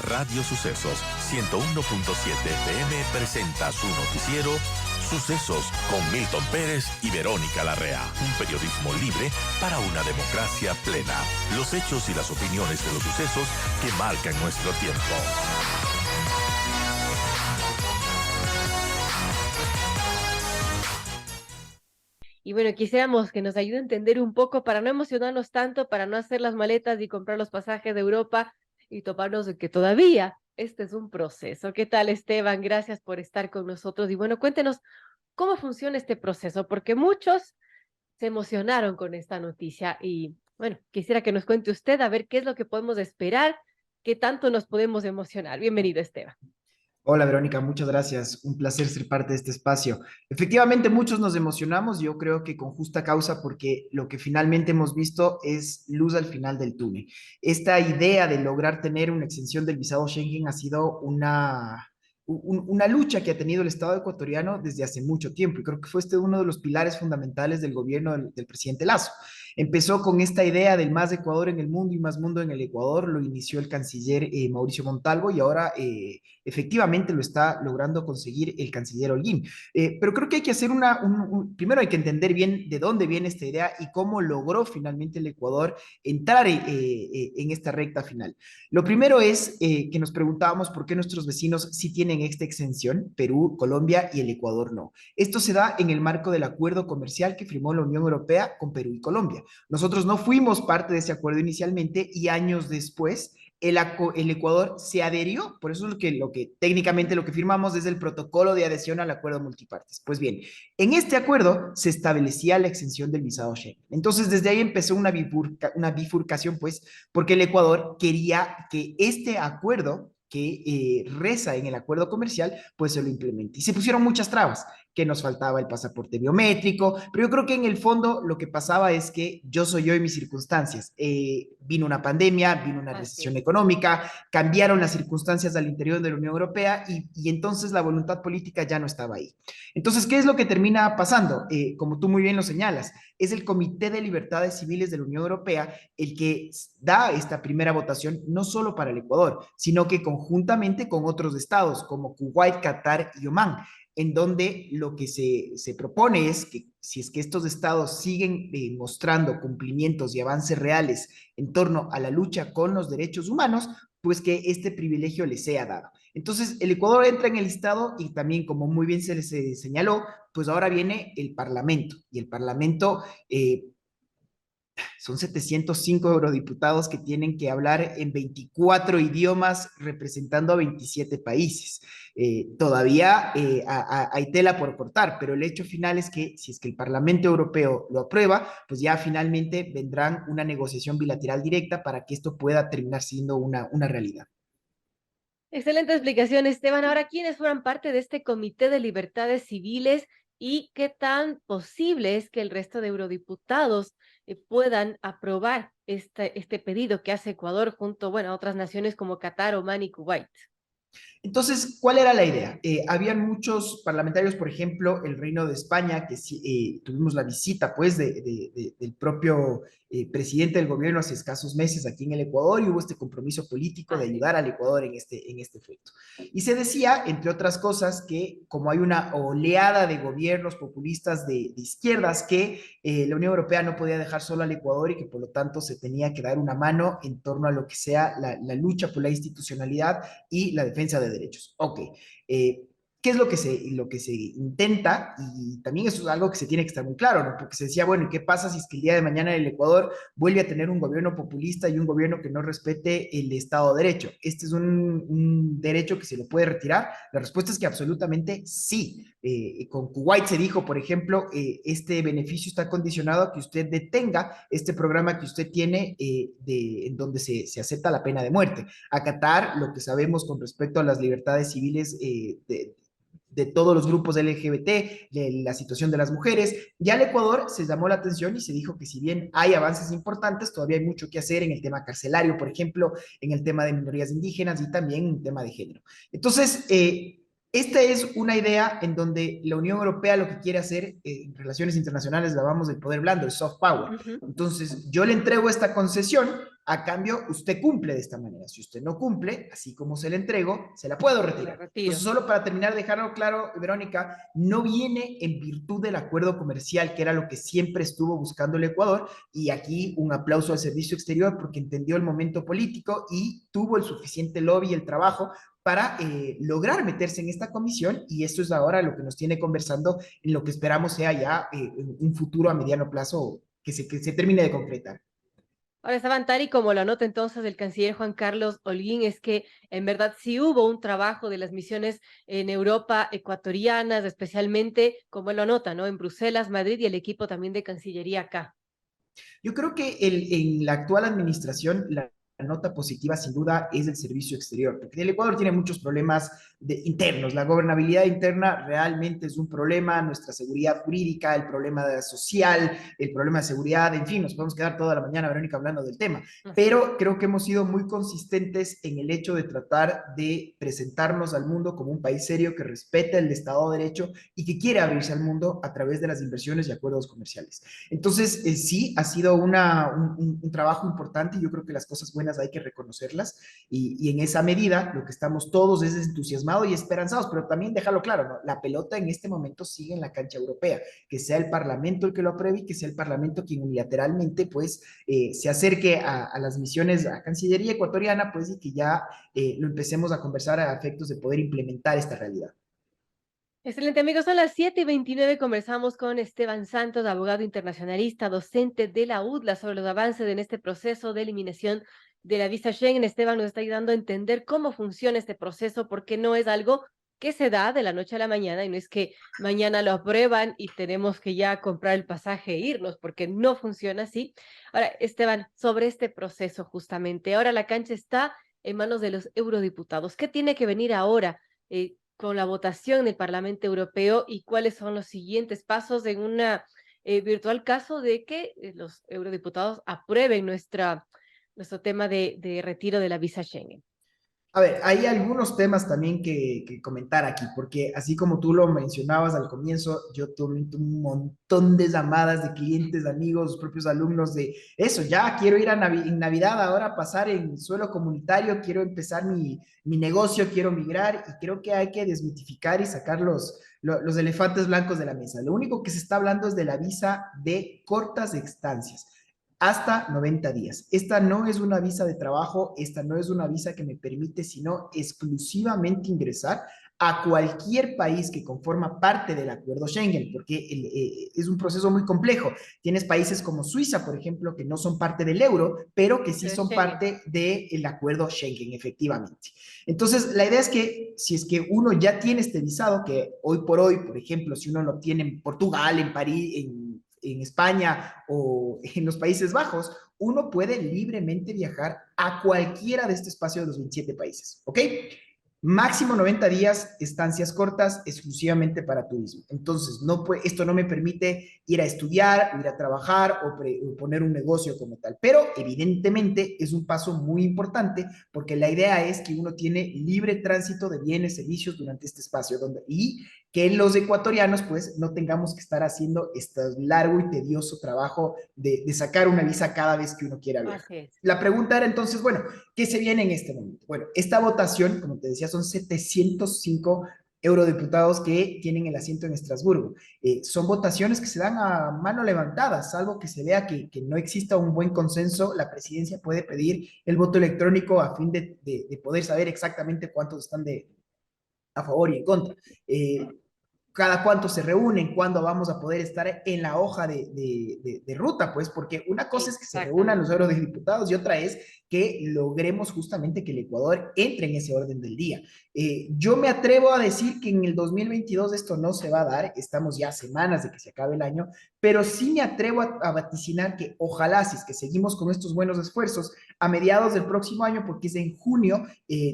Radio Sucesos 101.7 FM presenta su noticiero Sucesos con Milton Pérez y Verónica Larrea. Un periodismo libre para una democracia plena. Los hechos y las opiniones de los sucesos que marcan nuestro tiempo. Y bueno, quisiéramos que nos ayude a entender un poco para no emocionarnos tanto, para no hacer las maletas y comprar los pasajes de Europa y toparnos de que todavía este es un proceso. ¿Qué tal, Esteban? Gracias por estar con nosotros. Y bueno, cuéntenos cómo funciona este proceso, porque muchos se emocionaron con esta noticia y bueno, quisiera que nos cuente usted a ver qué es lo que podemos esperar, qué tanto nos podemos emocionar. Bienvenido, Esteban. Hola Verónica, muchas gracias. Un placer ser parte de este espacio. Efectivamente, muchos nos emocionamos, yo creo que con justa causa, porque lo que finalmente hemos visto es luz al final del túnel. Esta idea de lograr tener una exención del visado Schengen ha sido una lucha que ha tenido el Estado ecuatoriano desde hace mucho tiempo, y creo que fue este uno de los pilares fundamentales del gobierno del presidente Lazo. Empezó con esta idea del más Ecuador en el mundo y más mundo en el Ecuador, lo inició el canciller Mauricio Montalvo y ahora efectivamente lo está logrando conseguir el canciller Holguín. Pero creo que hay que hacer primero hay que entender bien de dónde viene esta idea y cómo logró finalmente el Ecuador entrar en esta recta final. Lo primero es que nos preguntábamos por qué nuestros vecinos sí tienen esta exención, Perú, Colombia y el Ecuador no. Esto se da en el marco del acuerdo comercial que firmó la Unión Europea con Perú y Colombia. Nosotros no fuimos parte de ese acuerdo inicialmente y años después el Ecuador se adherió, por eso es técnicamente lo que firmamos es el protocolo de adhesión al acuerdo multipartes. Pues bien, en este acuerdo se establecía la exención del visado Schengen. Entonces, desde ahí empezó una bifurcación, pues, porque el Ecuador quería que este acuerdo que reza en el acuerdo comercial, pues se lo implemente. Y se pusieron muchas trabas, que nos faltaba el pasaporte biométrico, pero yo creo que en el fondo lo que pasaba es que yo soy yo y mis circunstancias. Vino una pandemia, vino una Así recesión es. económica, cambiaron las circunstancias al interior de la Unión Europea y entonces la voluntad política ya no estaba ahí. Entonces, ¿qué es lo que termina pasando? Como tú muy bien lo señalas, es el Comité de Libertades Civiles de la Unión Europea el que da esta primera votación no solo para el Ecuador, sino que conjuntamente con otros estados como Kuwait, Qatar y Omán, en donde lo que se propone es que si es que estos estados siguen mostrando cumplimientos y avances reales en torno a la lucha con los derechos humanos, pues que este privilegio les sea dado. Entonces, el Ecuador entra en el listado y también, como muy bien se señaló, pues ahora viene el Parlamento, y el Parlamento son 705 eurodiputados que tienen que hablar en 24 idiomas representando a 27 países. Todavía hay tela por cortar, pero el hecho final es que si es que el Parlamento Europeo lo aprueba, pues ya finalmente vendrán una negociación bilateral directa para que esto pueda terminar siendo una realidad. Excelente explicación, Esteban. Ahora, ¿quiénes fueran parte de este Comité de Libertades Civiles y qué tan posible es que el resto de eurodiputados puedan aprobar este pedido que hace Ecuador junto, bueno, a otras naciones como Qatar, Omán y Kuwait? Entonces, ¿cuál era la idea? Habían muchos parlamentarios, por ejemplo, el Reino de España, que sí, tuvimos la visita, pues, del propio presidente del gobierno hace escasos meses aquí en el Ecuador y hubo este compromiso político de Así ayudar es. al Ecuador en este efecto. Y se decía, entre otras cosas, que como hay una oleada de gobiernos populistas de izquierdas, que la Unión Europea no podía dejar solo al Ecuador y que por lo tanto se tenía que dar una mano en torno a lo que sea la lucha por la institucionalidad y la defensa de derechos. Ok. ¿Qué es lo que se intenta? Y también eso es algo que se tiene que estar muy claro, ¿no? Porque se decía, bueno, ¿y qué pasa si es que el día de mañana el Ecuador vuelve a tener un gobierno populista y un gobierno que no respete el Estado de Derecho? ¿Este es un derecho que se lo puede retirar? La respuesta es que absolutamente sí. Con Kuwait se dijo, por ejemplo, este beneficio está condicionado a que usted detenga este programa que usted tiene en donde se acepta la pena de muerte. Acatar lo que sabemos con respecto a las libertades civiles de todos los grupos LGBT, de la situación de las mujeres. Ya el Ecuador se llamó la atención y se dijo que si bien hay avances importantes, todavía hay mucho que hacer en el tema carcelario, por ejemplo, en el tema de minorías indígenas y también en el tema de género. Entonces, Esta es una idea en donde la Unión Europea lo que quiere hacer en relaciones internacionales, la llamamos del poder blando, el soft power. Ujú. Entonces, yo le entrego esta concesión, a cambio, usted cumple de esta manera. Si usted no cumple, así como se le entrego, se la puedo La retirar. Entonces, retiro. solo para terminar, dejarlo claro, Verónica, no viene en virtud del acuerdo comercial, que era lo que siempre estuvo buscando el Ecuador, y aquí un aplauso al servicio exterior porque entendió el momento político y tuvo el suficiente lobby y el trabajo para lograr meterse en esta comisión y esto es ahora lo que nos tiene conversando en lo que esperamos sea ya un futuro a mediano plazo que se termine de concretar. Ahora, Esteban, tal y como lo anota entonces el canciller Juan Carlos Holguín, es que en verdad sí hubo un trabajo de las misiones en Europa ecuatorianas, especialmente, como él lo anota, ¿no? En Bruselas, Madrid y el equipo también de Cancillería acá. Yo creo que en la actual administración la nota positiva sin duda es el servicio exterior, porque el Ecuador tiene muchos problemas internos. La gobernabilidad interna realmente es un problema, nuestra seguridad jurídica, el problema social, el problema de seguridad, en fin, nos podemos quedar toda la mañana, Verónica, hablando del tema, Así es. pero creo que hemos sido muy consistentes en el hecho de tratar de presentarnos al mundo como un país serio que respeta el Estado de Derecho y que quiere abrirse al mundo a través de las inversiones y acuerdos comerciales. Entonces, sí, ha sido un trabajo importante y yo creo que las cosas buenas hay que reconocerlas y en esa medida lo que estamos todos es entusiasmados y esperanzados, pero también déjalo claro, ¿no? La pelota en este momento sigue en la cancha europea, que sea el Parlamento el que lo apruebe y que sea el Parlamento quien unilateralmente pues se acerque a las misiones a Cancillería ecuatoriana pues y que ya lo empecemos a conversar a efectos de poder implementar esta realidad. Excelente, amigos. Son las 7:29. Conversamos con Esteban Santos, abogado internacionalista, docente de la UDLA, sobre los avances en este proceso de eliminación de la visa Schengen. Esteban nos está ayudando a entender cómo funciona este proceso, porque no es algo que se da de la noche a la mañana y no es que mañana lo aprueban y tenemos que ya comprar el pasaje e irnos, porque no funciona así. Ahora, Esteban, sobre este proceso justamente, ahora la cancha está en manos de los eurodiputados. ¿Qué tiene que venir ahora? Con la votación del Parlamento Europeo y cuáles son los siguientes pasos en una virtual caso de que los eurodiputados aprueben nuestro tema de retiro de la visa Schengen. A ver, hay algunos temas también que comentar aquí, porque así como tú lo mencionabas al comienzo, yo tuve un montón de llamadas de clientes, de amigos, propios alumnos de eso, ya quiero ir en Navidad ahora a pasar en suelo comunitario, quiero empezar mi negocio, quiero migrar y creo que hay que desmitificar y sacar los elefantes blancos de la mesa. Lo único que se está hablando es de la visa de cortas estancias hasta 90 días. Esta no es una visa de trabajo, esta no es una visa que me permite, sino exclusivamente ingresar a cualquier país que conforma parte del acuerdo Schengen, porque es un proceso muy complejo. Tienes países como Suiza, por ejemplo, que no son parte del euro, pero que sí Pero son Schengen. parte del acuerdo Schengen, efectivamente. Entonces, la idea es que si es que uno ya tiene este visado, que hoy por hoy, por ejemplo, si uno lo tiene en Portugal, en París, en España o en los Países Bajos, uno puede libremente viajar a cualquiera de este espacio de los 27 países, ¿ok? Máximo 90 días, estancias cortas, exclusivamente para turismo. Entonces, esto no me permite ir a estudiar, ir a trabajar o poner un negocio como tal. Pero evidentemente es un paso muy importante porque la idea es que uno tiene libre tránsito de bienes, servicios durante este espacio y que los ecuatorianos pues no tengamos que estar haciendo este largo y tedioso trabajo de sacar una visa cada vez que uno quiera viajar. Así es. La pregunta era entonces, bueno, ¿qué se viene en este momento? Bueno, esta votación, como te decía, son 705 eurodiputados que tienen el asiento en Estrasburgo. Son votaciones que se dan a mano levantada, salvo que se vea que no exista un buen consenso, la presidencia puede pedir el voto electrónico a fin de poder saber exactamente cuántos están a favor y en contra. Cada cuánto se reúnen, cuándo vamos a poder estar en la hoja de ruta, pues, porque una cosa es que se reúnan los Exactamente. eurodiputados y otra es que logremos justamente que el Ecuador entre en ese orden del día. Yo me atrevo a decir que en el 2022 esto no se va a dar, estamos ya a semanas de que se acabe el año, pero sí me atrevo a vaticinar que ojalá, si es que seguimos con estos buenos esfuerzos, a mediados del próximo año, porque es en junio,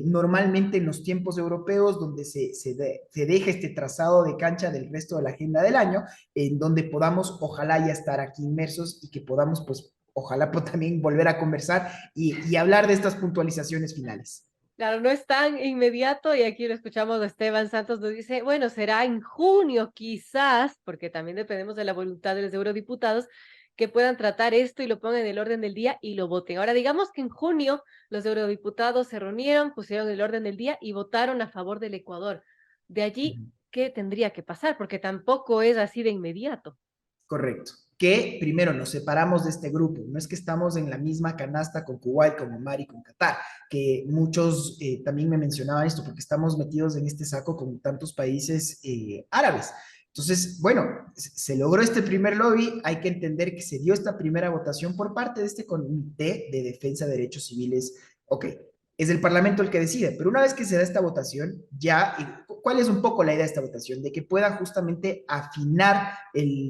normalmente en los tiempos europeos, donde se deja este trazado de cancha del resto de la agenda del año, en donde podamos, ojalá ya estar aquí inmersos y que podamos, pues, ojalá también volver a conversar y hablar de estas puntualizaciones finales. Claro, no es tan inmediato y aquí lo escuchamos a Esteban Santos, nos dice, bueno, será en junio quizás, porque también dependemos de la voluntad de los eurodiputados, que puedan tratar esto y lo pongan en el orden del día y lo voten. Ahora, digamos que en junio los eurodiputados se reunieron, pusieron el orden del día y votaron a favor del Ecuador. De allí, ¿qué tendría que pasar? Porque tampoco es así de inmediato. Correcto. Que primero nos separamos de este grupo. No es que estamos en la misma canasta con Kuwait, con Omar y con Qatar, que muchos también me mencionaban esto, porque estamos metidos en este saco con tantos países árabes. Entonces, bueno, se logró este primer lobby, hay que entender que se dio esta primera votación por parte de este Comité de Defensa de Derechos Civiles. Ok, es el Parlamento el que decide, pero una vez que se da esta votación, ya, ¿cuál es un poco la idea de esta votación? De que pueda justamente afinar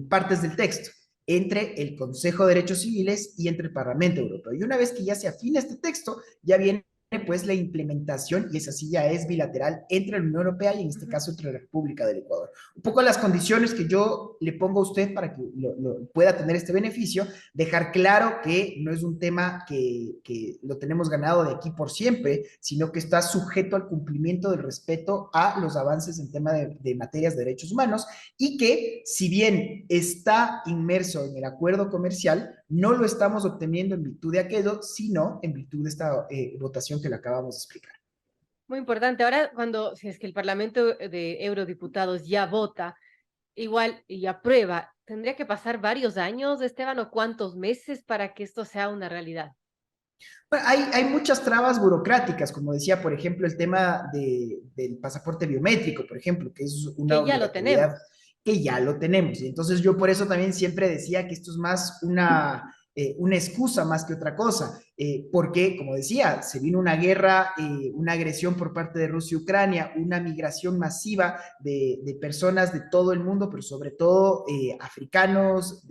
partes del texto entre el Consejo de Derechos Civiles y entre el Parlamento Europeo. Y una vez que ya se afina este texto, ya viene pues la implementación, y esa sí ya es bilateral entre la Unión Europea y en este caso entre la República del Ecuador. Un poco las condiciones que yo le pongo a usted para que pueda tener este beneficio, dejar claro que no es un tema que lo tenemos ganado de aquí por siempre, sino que está sujeto al cumplimiento del respeto a los avances en tema de materias de derechos humanos, y que si bien está inmerso en el acuerdo comercial, no lo estamos obteniendo en virtud de aquello, sino en virtud de esta votación que le acabamos de explicar. Muy importante. Ahora, cuando, si es que el Parlamento de Eurodiputados ya vota, igual y aprueba, ¿tendría que pasar varios años, Esteban, o cuántos meses para que esto sea una realidad? Bueno, hay muchas trabas burocráticas, como decía, por ejemplo, el tema del pasaporte biométrico, por ejemplo, que es una Que ya lo obligatoriedad tenemos. que ya lo tenemos. Y entonces yo por eso también siempre decía que esto es más una excusa más que otra cosa, porque, como decía, se vino una guerra, una agresión por parte de Rusia y Ucrania, una migración masiva de personas de todo el mundo, pero sobre todo africanos,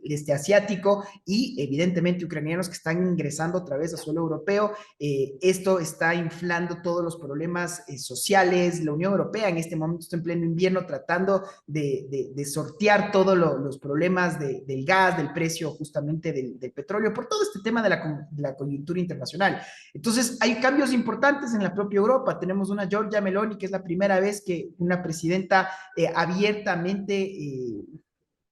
este asiático y evidentemente ucranianos que están ingresando otra vez a suelo europeo. Esto está inflando todos los problemas sociales. La Unión Europea en este momento está en pleno invierno tratando de sortear todos los problemas del gas, del precio justamente del petróleo, por todo este tema de la coyuntura internacional. Entonces, hay cambios importantes en la propia Europa. Tenemos una Giorgia Meloni, que es la primera vez que una presidenta abiertamente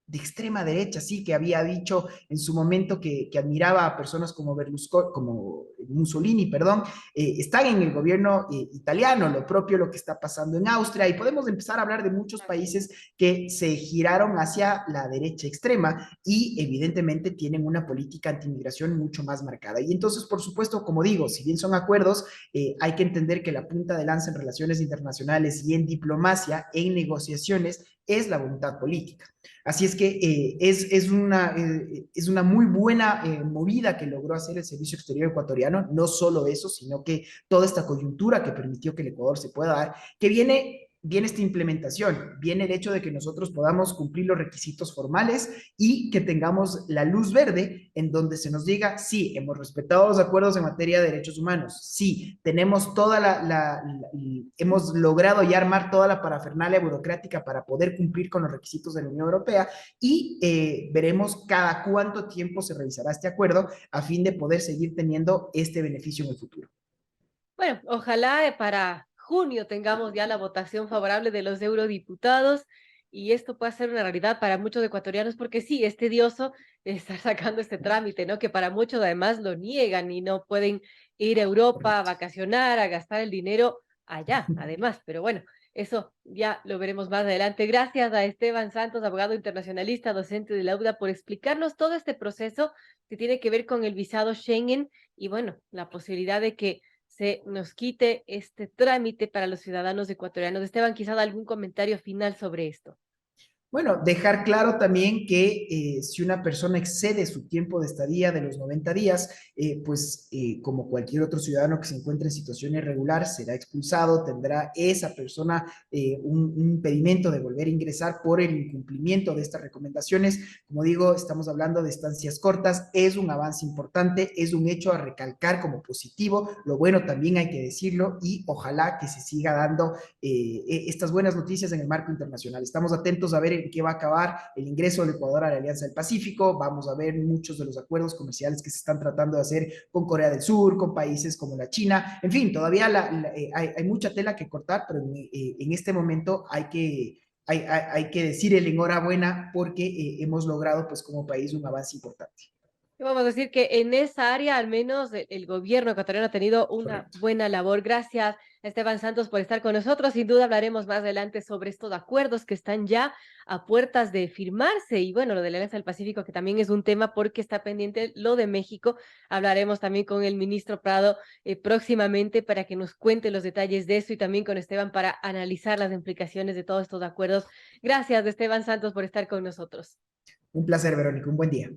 de extrema derecha, sí, que había dicho en su momento que admiraba a personas como Berlusconi, como Mussolini, perdón, están en el gobierno italiano, lo propio lo que está pasando en Austria, y podemos empezar a hablar de muchos países que se giraron hacia la derecha extrema y evidentemente tienen una política antimigración mucho más marcada. Y entonces, por supuesto, como digo, si bien son acuerdos, hay que entender que la punta de lanza en relaciones internacionales y en diplomacia, en negociaciones, es la voluntad política. Así es que es una muy buena movida que logró hacer el Servicio Exterior ecuatoriano, no solo eso, sino que toda esta coyuntura que permitió que el Ecuador se pueda dar, que viene esta implementación, viene el hecho de que nosotros podamos cumplir los requisitos formales y que tengamos la luz verde en donde se nos diga, sí, hemos respetado los acuerdos en materia de derechos humanos, sí, tenemos hemos logrado ya armar toda la parafernalia burocrática para poder cumplir con los requisitos de la Unión Europea, y veremos cada cuánto tiempo se revisará este acuerdo a fin de poder seguir teniendo este beneficio en el futuro. Bueno, ojalá para junio tengamos ya la votación favorable de los eurodiputados y esto pueda ser una realidad para muchos ecuatorianos, porque sí, es tedioso estar sacando este trámite, ¿no? Que para muchos además lo niegan y no pueden ir a Europa a Correcto. vacacionar, a gastar el dinero allá, además. Pero bueno, eso ya lo veremos más adelante. Gracias a Esteban Santos, abogado internacionalista, docente de la UDA, por explicarnos todo este proceso que tiene que ver con el visado Schengen y bueno, la posibilidad de que se nos quite este trámite para los ciudadanos ecuatorianos. Esteban, quizás algún comentario final sobre esto. Bueno, dejar claro también que si una persona excede su tiempo de estadía de los 90 días, pues como cualquier otro ciudadano que se encuentre en situación irregular, será expulsado, tendrá esa persona un impedimento de volver a ingresar por el incumplimiento de estas recomendaciones. Como digo, estamos hablando de estancias cortas, es un avance importante, es un hecho a recalcar como positivo, lo bueno también hay que decirlo, y ojalá que se siga dando estas buenas noticias en el marco internacional. Estamos atentos a ver en qué va a acabar el ingreso del Ecuador a la Alianza del Pacífico. Vamos a ver muchos de los acuerdos comerciales que se están tratando de hacer con Corea del Sur, con países como la China. En fin, todavía hay mucha tela que cortar, pero en este momento hay que decir el enhorabuena porque hemos logrado, pues, como país un avance importante. Vamos a decir que en esa área, al menos, el gobierno ecuatoriano ha tenido una Correcto. buena labor. Gracias, Esteban Santos, por estar con nosotros. Sin duda hablaremos más adelante sobre estos acuerdos que están ya a puertas de firmarse. Y bueno, lo de la Alianza del Pacífico, que también es un tema porque está pendiente lo de México. Hablaremos también con el ministro Prado próximamente para que nos cuente los detalles de eso y también con Esteban para analizar las implicaciones de todos estos acuerdos. Gracias, Esteban Santos, por estar con nosotros. Un placer, Verónica. Un buen día.